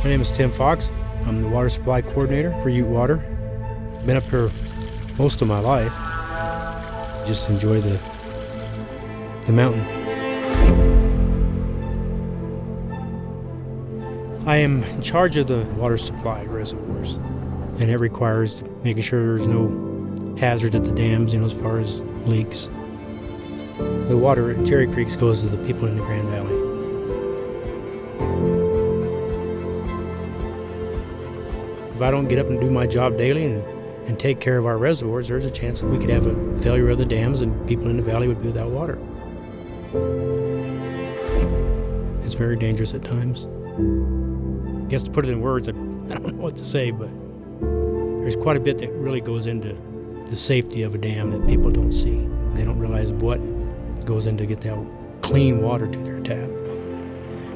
My name is Tim Fox. I'm the water supply coordinator for Ute Water. Been up here most of my life. Just enjoy the mountain. I am in charge of the water supply reservoirs, and it requires making sure there's no hazards at the dams, as far as leaks. The water at Jerry Creeks goes to the people in the Grand Valley. If I don't get up and do my job daily and take care of our reservoirs, there's a chance that we could have a failure of the dams and people in the valley would be without water. It's very dangerous at times. I guess to put it in words, I don't know what to say, but there's quite a bit that really goes into the safety of a dam that people don't see. They don't realize what goes into get that clean water to their tap.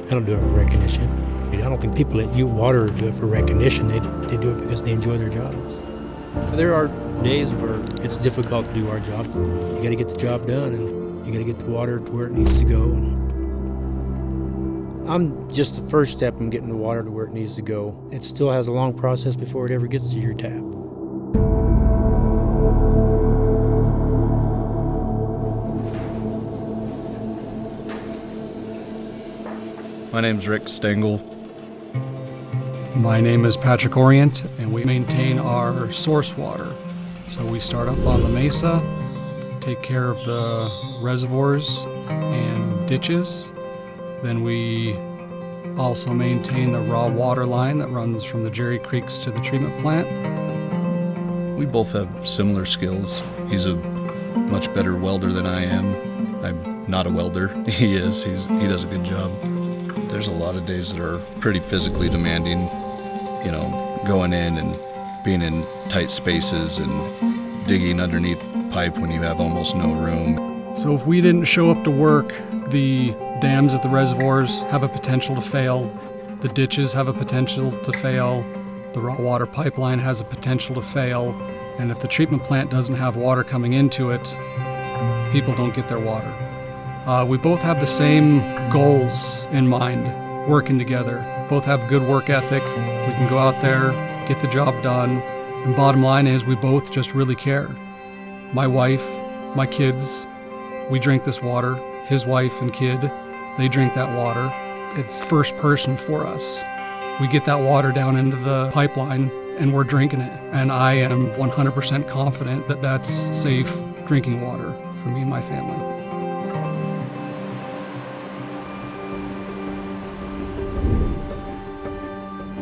I don't do it for recognition. I don't think people at Ute Water do it for recognition. They do it because they enjoy their jobs. There are days where it's difficult to do our job. You got to get the job done, and you got to get the water to where it needs to go. And I'm just the first step in getting the water to where it needs to go. It still has a long process before it ever gets to your tap. My name's Rick Stengel. My name is Patrick Orient, and we maintain our source water. So we start up on the mesa, take care of the reservoirs and ditches. Then we also maintain the raw water line that runs from the Jerry Creeks to the treatment plant. We both have similar skills. He's a much better welder than I am. I'm not a welder. He is. He does a good job. There's a lot of days that are pretty physically demanding, going in and being in tight spaces and digging underneath pipe when you have almost no room. So if we didn't show up to work, the dams at the reservoirs have a potential to fail, the ditches have a potential to fail, the raw water pipeline has a potential to fail, and if the treatment plant doesn't have water coming into it, people don't get their water. We both have the same goals in mind, working together. Both have good work ethic. We can go out there, get the job done. And bottom line is we both just really care. My wife, my kids, we drink this water. His wife and kid, they drink that water. It's first person for us. We get that water down into the pipeline and we're drinking it. And I am 100% confident that that's safe drinking water for me and my family.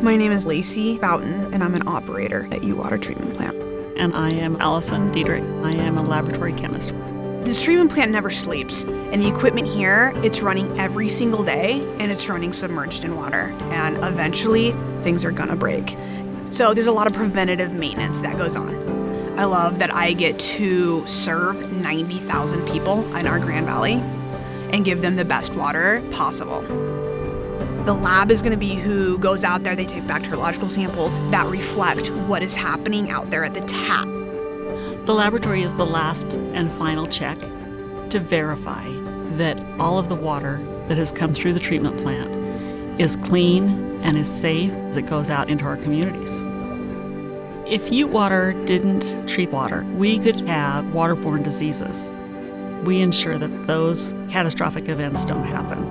My name is Lacey Boughton, and I'm an operator at Ute Water Treatment Plant. And I am Allison Diedrich. I am a laboratory chemist. This treatment plant never sleeps, and the equipment here, it's running every single day, and it's running submerged in water. And eventually, things are gonna break. So there's a lot of preventative maintenance that goes on. I love that I get to serve 90,000 people in our Grand Valley and give them the best water possible. The lab is going to be who goes out there. They take bacteriological samples that reflect what is happening out there at the tap. The laboratory is the last and final check to verify that all of the water that has come through the treatment plant is clean and is safe as it goes out into our communities. If Ute Water didn't treat water, we could have waterborne diseases. We ensure that those catastrophic events don't happen.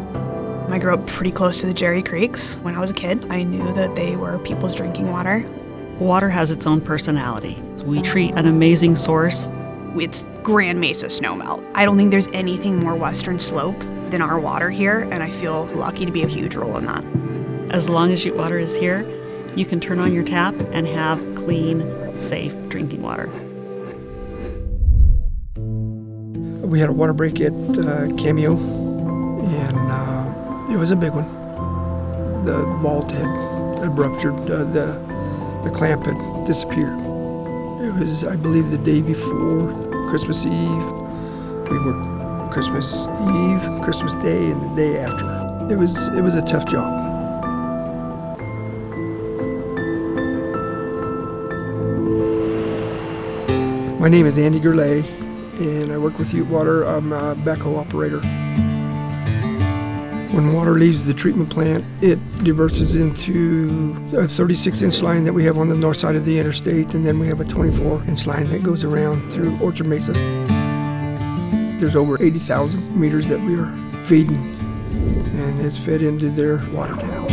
I grew up pretty close to the Jerry Creeks. When I was a kid, I knew that they were people's drinking water. Water has its own personality. We treat an amazing source. It's Grand Mesa snowmelt. I don't think there's anything more western slope than our water here, and I feel lucky to be a huge role in that. As long as Ute Water is here, you can turn on your tap and have clean, safe drinking water. We had a water break at Cameo, and it was a big one. The vault had ruptured, the clamp had disappeared. It was, I believe, the day before Christmas Eve. We worked Christmas Eve, Christmas Day, and the day after. It was a tough job. My name is Andy Gurley, and I work with Ute Water. I'm a backhoe operator. When water leaves the treatment plant, it diverses into a 36-inch line that we have on the north side of the interstate, and then we have a 24-inch line that goes around through Orchard Mesa. There's over 80,000 meters that we are feeding, and it's fed into their water canals.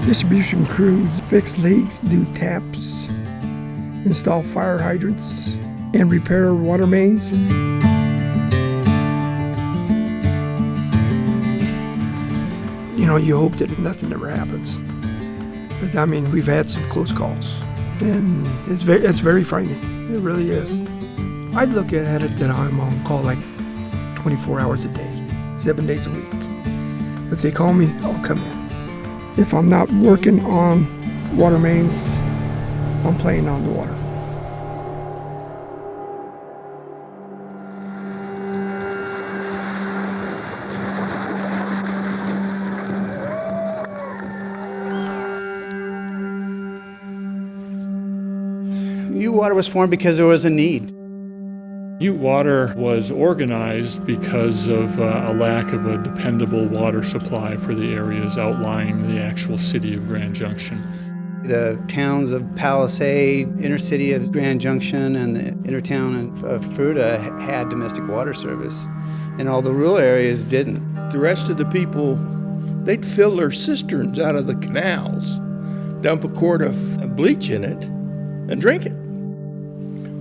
Distribution crews fix leaks, do taps, install fire hydrants, and repair water mains. You know, you hope that nothing ever happens. But I mean, we've had some close calls, and it's very frightening. It really is. I'd look at it that I'm on call like 24 hours a day, 7 days a week. If they call me, I'll come in. If I'm not working on water mains, I'm playing on the water. Ute Water was formed because there was a need. Ute Water was organized because of a lack of a dependable water supply for the areas outlying the actual city of Grand Junction. The towns of Palisade, inner city of Grand Junction, and the inner town of Fruita had domestic water service, and all the rural areas didn't. The rest of the people, they'd fill their cisterns out of the canals, dump a quart of bleach in it, and drink it.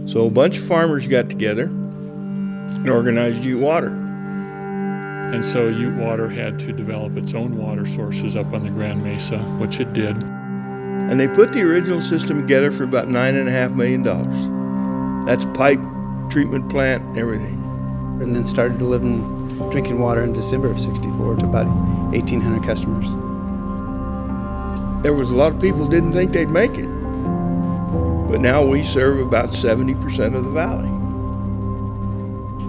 So a bunch of farmers got together and organized Ute Water. And so Ute Water had to develop its own water sources up on the Grand Mesa, which it did. And they put the original system together for about $9.5 million. That's pipe, treatment plant, everything. And then started delivering drinking water in December of '64 to about 1,800 customers. There was a lot of people didn't think they'd make it. But now we serve about 70% of the valley.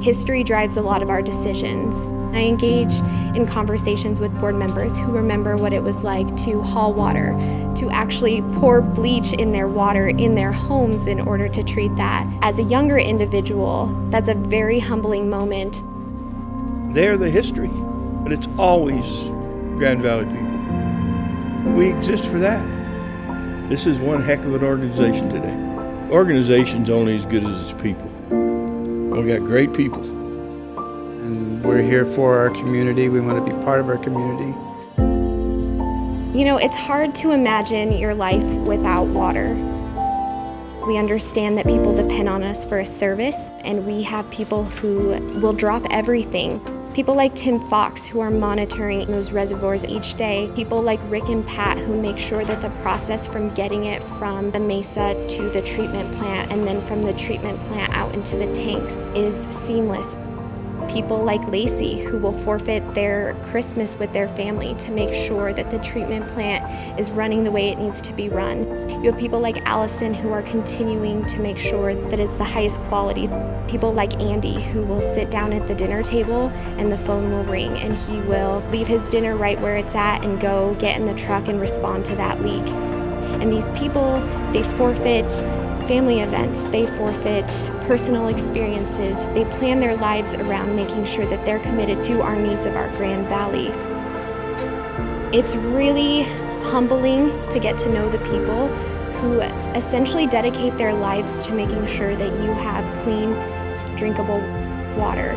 History drives a lot of our decisions. I engage in conversations with board members who remember what it was like to haul water, to actually pour bleach in their water in their homes in order to treat that. As a younger individual, that's a very humbling moment. They're the history, but it's always Grand Valley people. We exist for that. This is one heck of an organization today. Organization's only as good as its people. We've got great people. And we're here for our community. We want to be part of our community. You know, it's hard to imagine your life without water. We understand that people depend on us for a service, and we have people who will drop everything. People like Tim Fox, who are monitoring those reservoirs each day. People like Rick and Pat, who make sure that the process from getting it from the mesa to the treatment plant and then from the treatment plant out into the tanks is seamless. People like Lacey, who will forfeit their Christmas with their family to make sure that the treatment plant is running the way it needs to be run. You have people like Allison, who are continuing to make sure that it's the highest quality. People like Andy, who will sit down at the dinner table and the phone will ring and he will leave his dinner right where it's at and go get in the truck and respond to that leak. And these people, they forfeit family events, they forfeit personal experiences, they plan their lives around making sure that they're committed to our needs of our Grand Valley. It's really humbling to get to know the people who essentially dedicate their lives to making sure that you have clean, drinkable water.